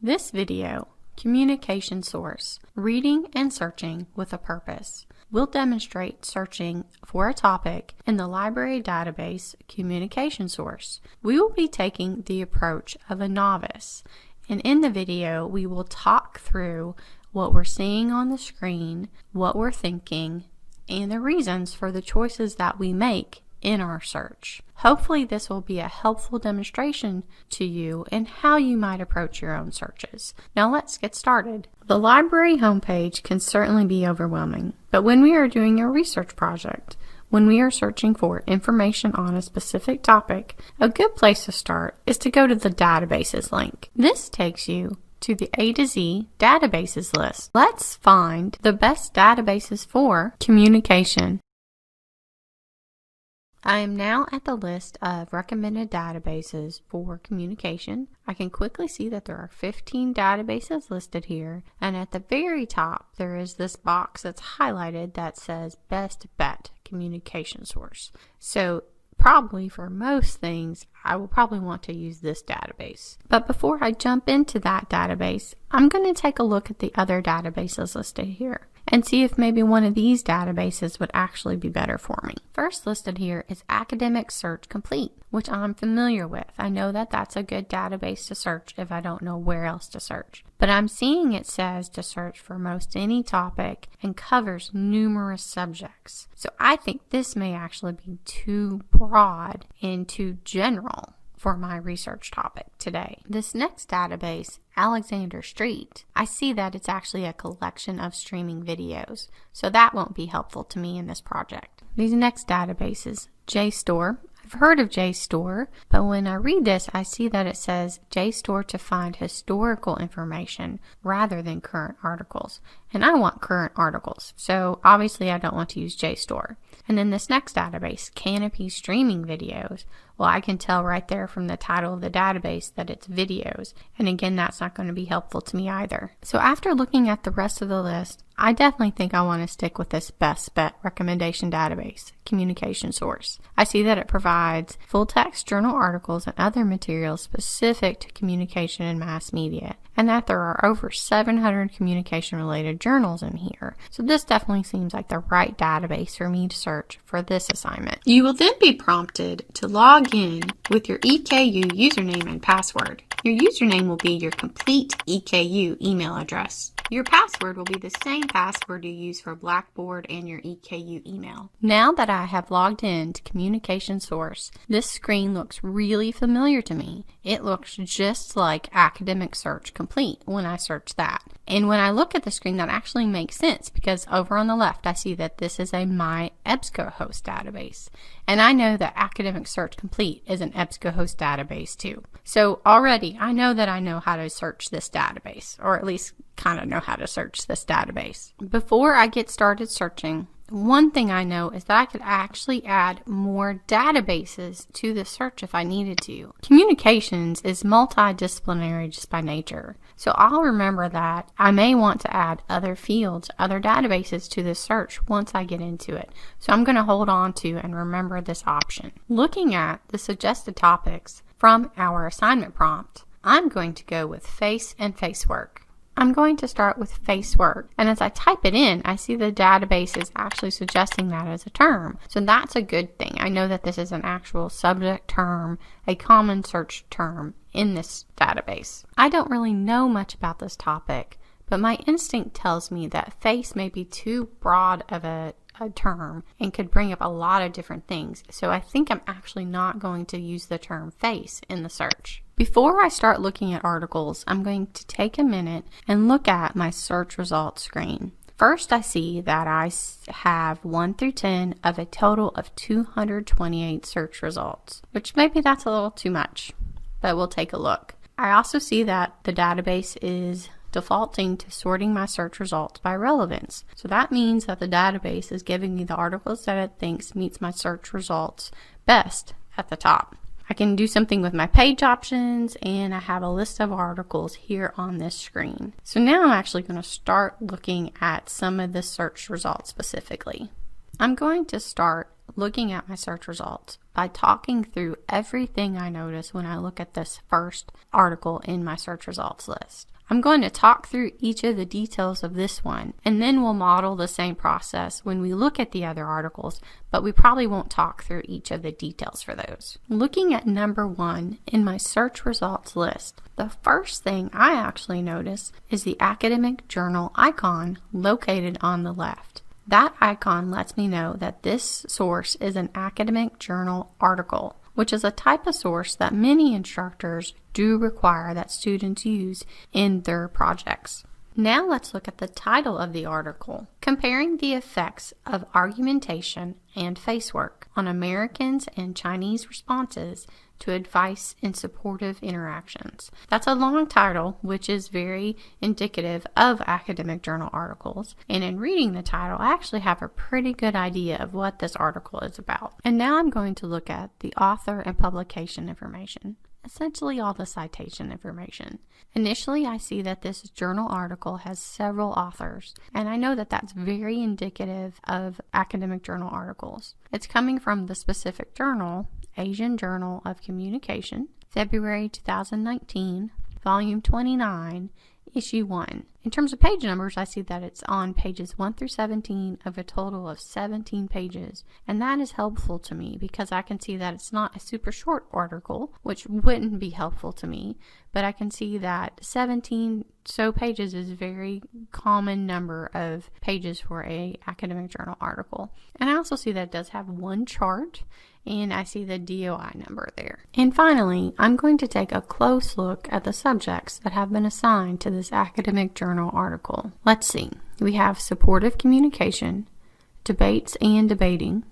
This video, Communication Source, Reading and Searching with a Purpose, will demonstrate searching for a topic in the library database Communication Source. We will be taking the approach of a novice, and in the video we will talk through what we're seeing on the screen, what we're thinking, and the reasons for the choices that we make in our search. Hopefully this will be a helpful demonstration to you in how you might approach your own searches. Now let's get started. The library homepage can certainly be overwhelming, but when we are doing a research project, when we are searching for information on a specific topic, a good place to start is to go to the databases link. This takes you to the A to Z databases list. Let's find the best databases for communication. I am now at the list of recommended databases for communication. I can quickly see that there are 15 databases listed here, and at the very top there is this box that's highlighted that says Best Bet Communication Source. So probably for most things, I will probably want to use this database. But before I jump into that database, I'm going to take a look at the other databases listed here and see if maybe one of these databases would actually be better for me. First listed here is Academic Search Complete, which I'm familiar with. I know that that's a good database to search if I don't know where else to search. But I'm seeing it says to search for most any topic and covers numerous subjects. So I think this may actually be too broad and too general for my research topic today. This next database, Alexander Street, I see that it's actually a collection of streaming videos, so that won't be helpful to me in this project. These next databases, JSTOR. I've heard of JSTOR, but when I read this, I see that it says JSTOR to find historical information rather than current articles. And I want current articles, so obviously I don't want to use JSTOR. And then this next database, Canopy Streaming Videos. Well, I can tell right there from the title of the database that it's videos. And again, that's not going to be helpful to me either. So after looking at the rest of the list, I definitely think I want to stick with this Best Bet recommendation database, Communication Source. I see that it provides full-text journal articles and other materials specific to communication and mass media, and that there are over 700 communication-related journals in here. So this definitely seems like the right database for me to search for this assignment. You will then be prompted to log in with your EKU username and password. Your username will be your complete EKU email address. Your password will be the same password you use for Blackboard and your EKU email. Now that I have logged in to Communication Source, this screen looks really familiar to me. It looks just like Academic Search Complete when I search that. And when I look at the screen, that actually makes sense because over on the left I see that this is a My EBSCOhost database. And I know that Academic Search Complete is an EBSCOhost database too. So already I know that I know how to search this database, or at least kind of know how to search this database. Before I get started searching, one thing I know is that I could actually add more databases to the search if I needed to. Communications is multidisciplinary just by nature, so I'll remember that I may want to add other fields, other databases to this search once I get into it. So I'm going to hold on to and remember this option. Looking at the suggested topics from our assignment prompt, I'm going to go with face and facework. I'm going to start with facework, and as I type it in, I see the database is actually suggesting that as a term. So that's a good thing. I know that this is an actual subject term, a common search term in this database. I don't really know much about this topic, but my instinct tells me that face may be too broad of a term and could bring up a lot of different things. So I think I'm actually not going to use the term face in the search. Before I start looking at articles, I'm going to take a minute and look at my search results screen. First, I see that I have 1 through 10 of a total of 228 search results, which maybe that's a little too much, but we'll take a look. I also see that the database is defaulting to sorting my search results by relevance. So that means that the database is giving me the articles that it thinks meets my search results best at the top. I can do something with my page options, and I have a list of articles here on this screen. So now I'm actually going to start looking at some of the search results specifically. I'm going to start looking at my search results by talking through everything I notice when I look at this first article in my search results list. I'm going to talk through each of the details of this one, and then we'll model the same process when we look at the other articles, but we probably won't talk through each of the details for those. Looking at number 1 in my search results list, the first thing I actually notice is the academic journal icon located on the left. That icon lets me know that this source is an academic journal article, which is a type of source that many instructors do require that students use in their projects. Now let's look at the title of the article, comparing the effects of argumentation and face work on Americans and Chinese responses to advice in supportive interactions. That's a long title, which is very indicative of academic journal articles. And in reading the title, I actually have a pretty good idea of what this article is about. And now I'm going to look at the author and publication information, essentially all the citation information. Initially, I see that this journal article has several authors, and I know that that's very indicative of academic journal articles. It's coming from the specific journal, Asian Journal of Communication, February 2019, Volume 29, Issue 1. In terms of page numbers, I see that it's on pages 1 through 17 of a total of 17 pages, and that is helpful to me because I can see that it's not a super short article, which wouldn't be helpful to me, but I can see that 17 so pages is a very common number of pages for a academic journal article. And I also see that it does have one chart, and I see the DOI number there. And finally, I'm going to take a close look at the subjects that have been assigned to this academic journal article. Let's see. We have supportive communication, debates and debating,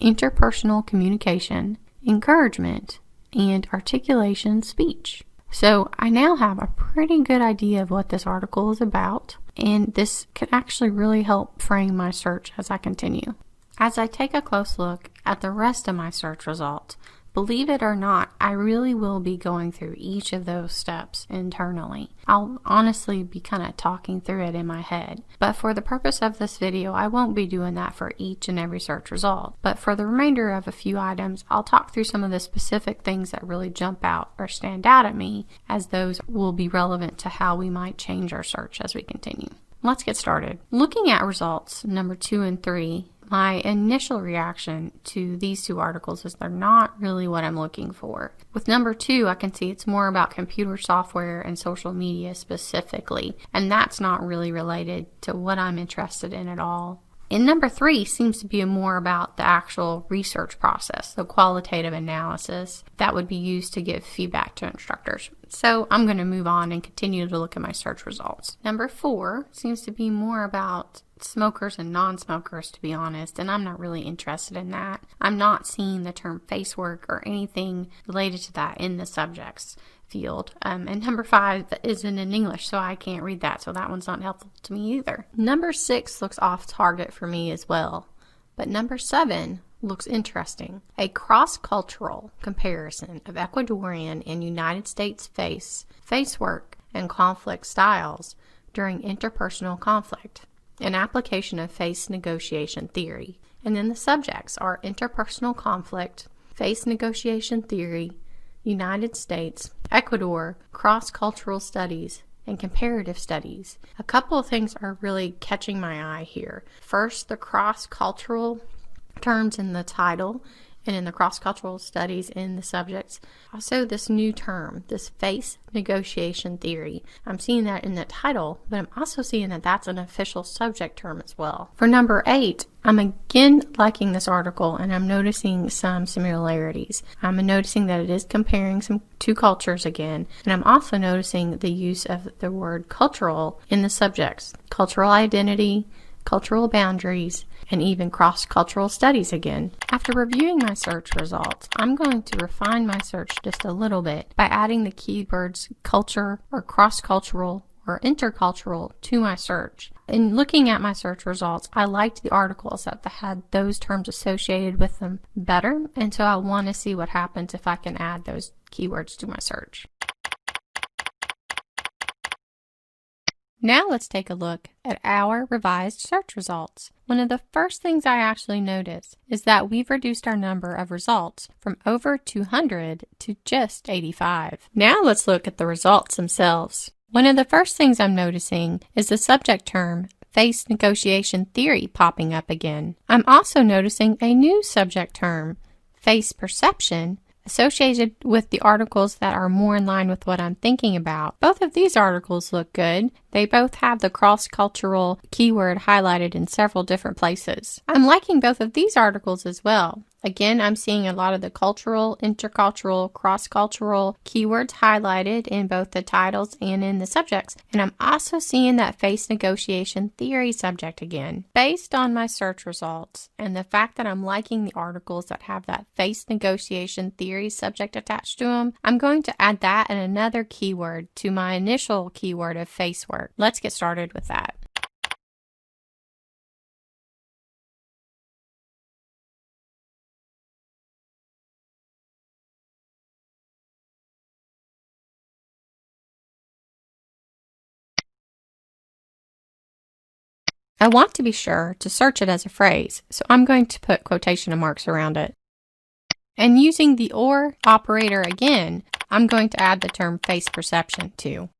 interpersonal communication, encouragement, and articulation speech. So I now have a pretty good idea of what this article is about, and this can actually really help frame my search as I continue. As I take a close look at the rest of my search results, believe it or not, I really will be going through each of those steps internally. I'll honestly be kind of talking through it in my head. But for the purpose of this video, I won't be doing that for each and every search result. But for the remainder of a few items, I'll talk through some of the specific things that really jump out or stand out at me, as those will be relevant to how we might change our search as we continue. Let's get started. Looking at results number 2 and 3, my initial reaction to these two articles is they're not really what I'm looking for. With number 2, I can see it's more about computer software and social media specifically, and that's not really related to what I'm interested in at all. And number 3 seems to be more about the actual research process, the qualitative analysis that would be used to give feedback to instructors. So I'm going to move on and continue to look at my search results. Number 4 seems to be more about smokers and non-smokers, to be honest, and I'm not really interested in that. I'm not seeing the term face work or anything related to that in the subjects field. And number 5 isn't in English, so I can't read that, so that one's not helpful to me either. Number 6 looks off target for me as well, but number 7 looks interesting. A cross-cultural comparison of Ecuadorian and United States face work, and conflict styles during interpersonal conflict. An application of face negotiation theory. And then the subjects are interpersonal conflict, face negotiation theory, United States, Ecuador, cross-cultural studies, and comparative studies. A couple of things are really catching my eye here. First, the cross-cultural terms in the title and in the cross-cultural studies in the subjects. Also, this new term, this face negotiation theory. I'm seeing that in the title, but I'm also seeing that that's an official subject term as well. For number 8, I'm again liking this article, and I'm noticing some similarities. I'm noticing that it is comparing some two cultures again, and I'm also noticing the use of the word cultural in the subjects. Cultural identity, cultural boundaries, and even cross-cultural studies again. After reviewing my search results, I'm going to refine my search just a little bit by adding the keywords culture or cross-cultural or intercultural to my search. In looking at my search results, I liked the articles that had those terms associated with them better, and so I want to see what happens if I can add those keywords to my search. Now let's take a look at our revised search results. One of the first things I actually notice is that we've reduced our number of results from over 200 to just 85. Now let's look at the results themselves. One of the first things I'm noticing is the subject term face negotiation theory popping up again. I'm also noticing a new subject term, face perception, associated with the articles that are more in line with what I'm thinking about. Both of these articles look good. They both have the cross-cultural keyword highlighted in several different places. I'm liking both of these articles as well. Again, I'm seeing a lot of the cultural, intercultural, cross-cultural keywords highlighted in both the titles and in the subjects. And I'm also seeing that face negotiation theory subject again. Based on my search results and the fact that I'm liking the articles that have that face negotiation theory subject attached to them, I'm going to add that and another keyword to my initial keyword of face work. Let's get started with that. I want to be sure to search it as a phrase, so I'm going to put quotation marks around it. And using the OR operator again, I'm going to add the term face perception too.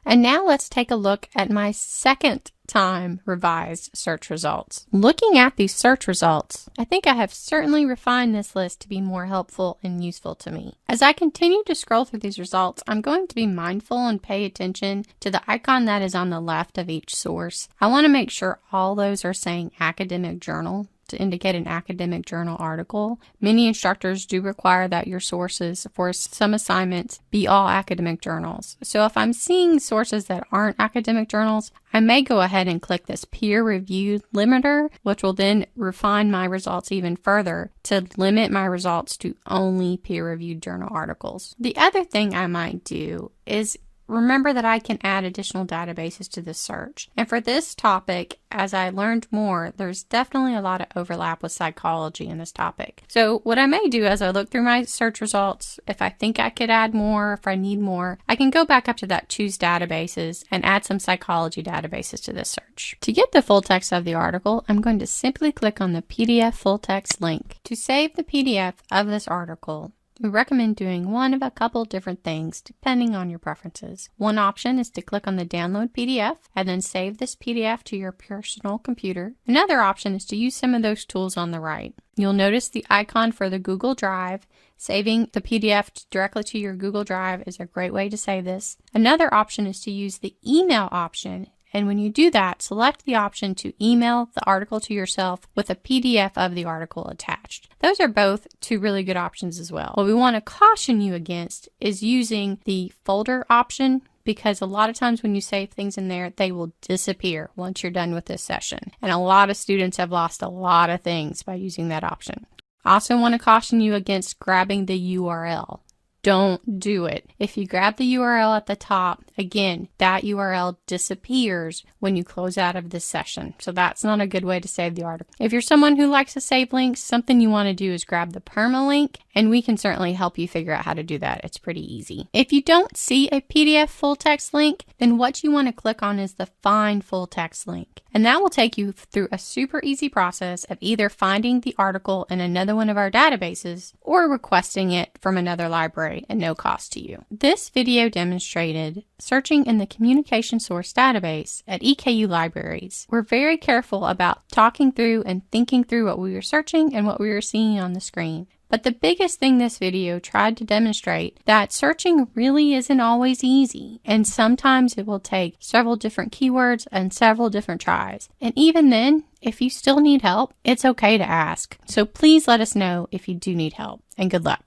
And now let's take a look at my second time revised search results. Looking at these search results, I think I have certainly refined this list to be more helpful and useful to me. As I continue to scroll through these results, I'm going to be mindful and pay attention to the icon that is on the left of each source. I want to make sure all those are saying academic journal to indicate an academic journal article. Many instructors do require that your sources for some assignments be all academic journals. So if I'm seeing sources that aren't academic journals, I may go ahead and click this peer-reviewed limiter, which will then refine my results even further to limit my results to only peer-reviewed journal articles. The other thing I might do is remember that I can add additional databases to this search. And for this topic, as I learned more, there's definitely a lot of overlap with psychology in this topic. So what I may do as I look through my search results, if I think I could add more, if I need more, I can go back up to that choose databases and add some psychology databases to this search. To get the full text of the article, I'm going to simply click on the PDF full text link. To save the PDF of this article, we recommend doing one of a couple different things depending on your preferences. One option is to click on the download PDF and then save this PDF to your personal computer. Another option is to use some of those tools on the right. You'll notice the icon for the Google Drive. Saving the PDF directly to your Google Drive is a great way to save this. Another option is to use the email option. And when you do that, select the option to email the article to yourself with a PDF of the article attached. Those are both two really good options as well. What we want to caution you against is using the folder option, because a lot of times when you save things in there, they will disappear once you're done with this session. And a lot of students have lost a lot of things by using that option. I also want to caution you against grabbing the URL. Don't do it. If you grab the URL at the top, again, that URL disappears when you close out of this session. So that's not a good way to save the article. If you're someone who likes to save links, something you want to do is grab the permalink, and we can certainly help you figure out how to do that. It's pretty easy. If you don't see a PDF full text link, then what you want to click on is the Find Full Text link. And that will take you through a super easy process of either finding the article in another one of our databases or requesting it from another library at no cost to you. This video demonstrated searching in the communication source database at EKU libraries. We're very careful about talking through and thinking through what we were searching and what we were seeing on the screen. But the biggest thing this video tried to demonstrate that searching really isn't always easy, and sometimes it will take several different keywords and several different tries. And even then, if you still need help, it's okay to ask. So please let us know if you do need help, and good luck.